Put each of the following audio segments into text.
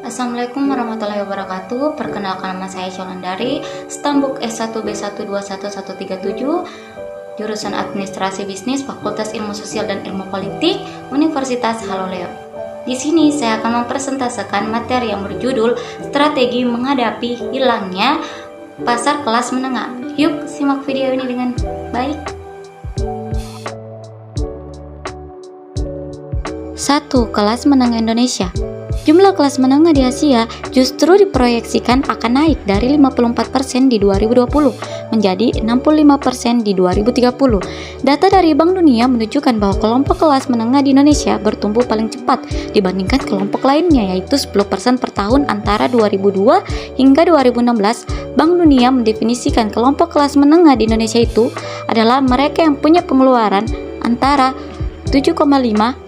Assalamualaikum warahmatullahi wabarakatuh. Perkenalkan, nama saya Sholandari, Stambuk S1B1211137, jurusan Administrasi Bisnis, Fakultas Ilmu Sosial dan Ilmu Politik, Universitas Haloleo. Di sini saya akan mempresentasikan materi yang berjudul Strategi Menghadapi Hilangnya Pasar Kelas Menengah. Yuk simak video ini dengan baik. 1. Kelas menengah Indonesia. Jumlah kelas menengah di Asia justru diproyeksikan akan naik dari 54% di 2020 menjadi 65% di 2030. Data dari Bank Dunia menunjukkan bahwa kelompok kelas menengah di Indonesia bertumbuh paling cepat dibandingkan kelompok lainnya, yaitu 10% per tahun antara 2002 hingga 2016. Bank Dunia mendefinisikan kelompok kelas menengah di Indonesia itu adalah mereka yang punya pengeluaran antara 7,5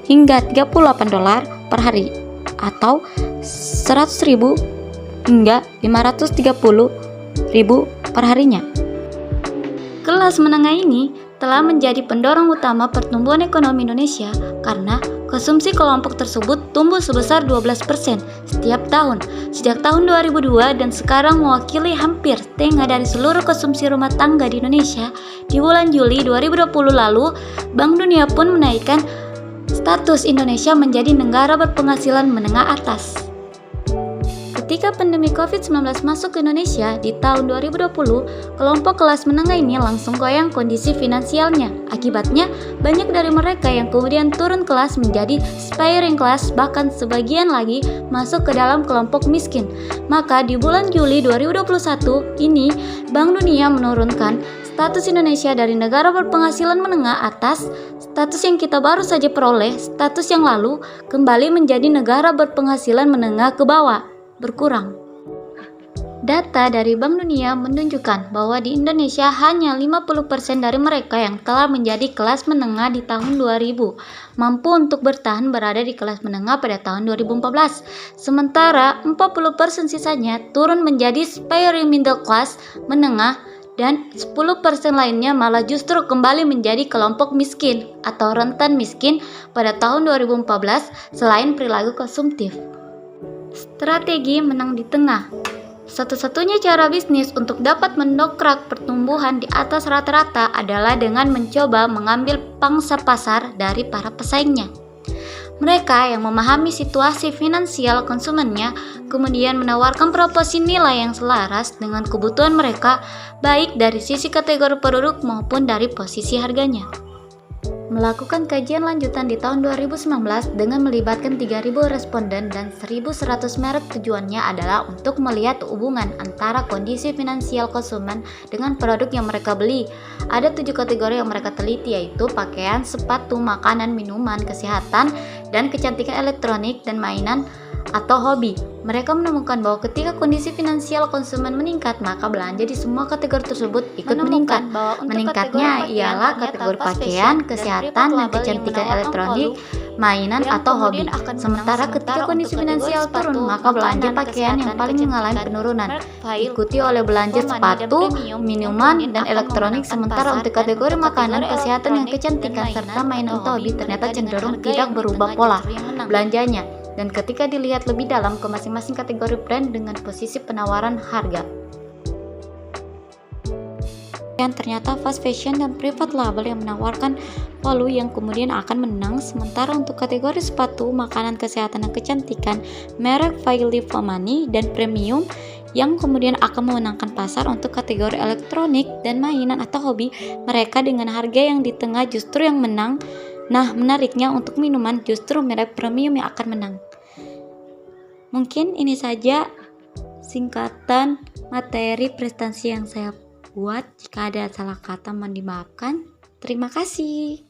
hingga 38 dolar per hari, atau 100.000 hingga 530.000 per harinya. Kelas menengah ini telah menjadi pendorong utama pertumbuhan ekonomi Indonesia karena konsumsi kelompok tersebut tumbuh sebesar 12% setiap tahun sejak tahun 2002 dan sekarang mewakili hampir setengah dari seluruh konsumsi rumah tangga di Indonesia. Di bulan Juli 2020 lalu, Bank Dunia pun menaikkan status Indonesia menjadi negara berpenghasilan menengah atas. Ketika pandemi COVID-19 masuk ke Indonesia di tahun 2020, kelompok kelas menengah ini langsung goyang kondisi finansialnya. Akibatnya, banyak dari mereka yang kemudian turun kelas menjadi aspiring class, bahkan sebagian lagi masuk ke dalam kelompok miskin. Maka di bulan Juli 2021 ini, Bank Dunia menurunkan status Indonesia dari negara berpenghasilan menengah atas, status yang kita baru saja peroleh, status yang lalu, kembali menjadi negara berpenghasilan menengah ke bawah, berkurang. Data dari Bank Dunia menunjukkan bahwa di Indonesia hanya 50% dari mereka yang telah menjadi kelas menengah di tahun 2000 mampu untuk bertahan berada di kelas menengah pada tahun 2014. Sementara 40% sisanya turun menjadi aspiring middle class menengah, dan 10% lainnya malah justru kembali menjadi kelompok miskin atau rentan miskin pada tahun 2014 selain perilaku konsumtif. Strategi menang di tengah. Satu-satunya cara bisnis untuk dapat mendongkrak pertumbuhan di atas rata-rata adalah dengan mencoba mengambil pangsa pasar dari para pesaingnya. Mereka yang memahami situasi finansial konsumennya kemudian menawarkan proposisi nilai yang selaras dengan kebutuhan mereka, baik dari sisi kategori produk maupun dari posisi harganya. Melakukan kajian lanjutan di tahun 2019 dengan melibatkan 3.000 responden dan 1.100 merek. Tujuannya adalah untuk melihat hubungan antara kondisi finansial konsumen dengan produk yang mereka beli. Ada 7 kategori yang mereka teliti, yaitu pakaian, sepatu, makanan, minuman, kesehatan, dan kecantikan, elektronik, dan mainan atau hobi. Mereka menemukan bahwa ketika kondisi finansial konsumen meningkat, maka belanja di semua kategori tersebut ikut meningkat. Meningkatnya ialah kategori pakaian, kesehatan, dan kecantikan, elektronik, mainan atau hobi. Sementara ketika kondisi finansial turun, maka belanja pakaian yang paling mengalami penurunan, diikuti oleh belanja sepatu, minuman, dan elektronik. Sementara untuk kategori makanan, kesehatan, dan kecantikan, serta mainan atau hobi ternyata cenderung tidak berubah pola belanjanya. Dan ketika dilihat lebih dalam ke masing-masing kategori brand dengan posisi penawaran harga, dan ternyata fast fashion dan private label yang menawarkan value yang kemudian akan menang. Sementara untuk kategori sepatu, makanan, kesehatan, dan kecantikan, merek Value for Money dan premium yang kemudian akan memenangkan pasar. Untuk kategori elektronik dan mainan atau hobi, mereka dengan harga yang di tengah justru yang menang. Nah, menariknya untuk minuman justru merek premium yang akan menang. Mungkin ini saja singkatan materi prestasi yang saya buat. Jika ada salah kata mohon dimaafkan. Terima kasih.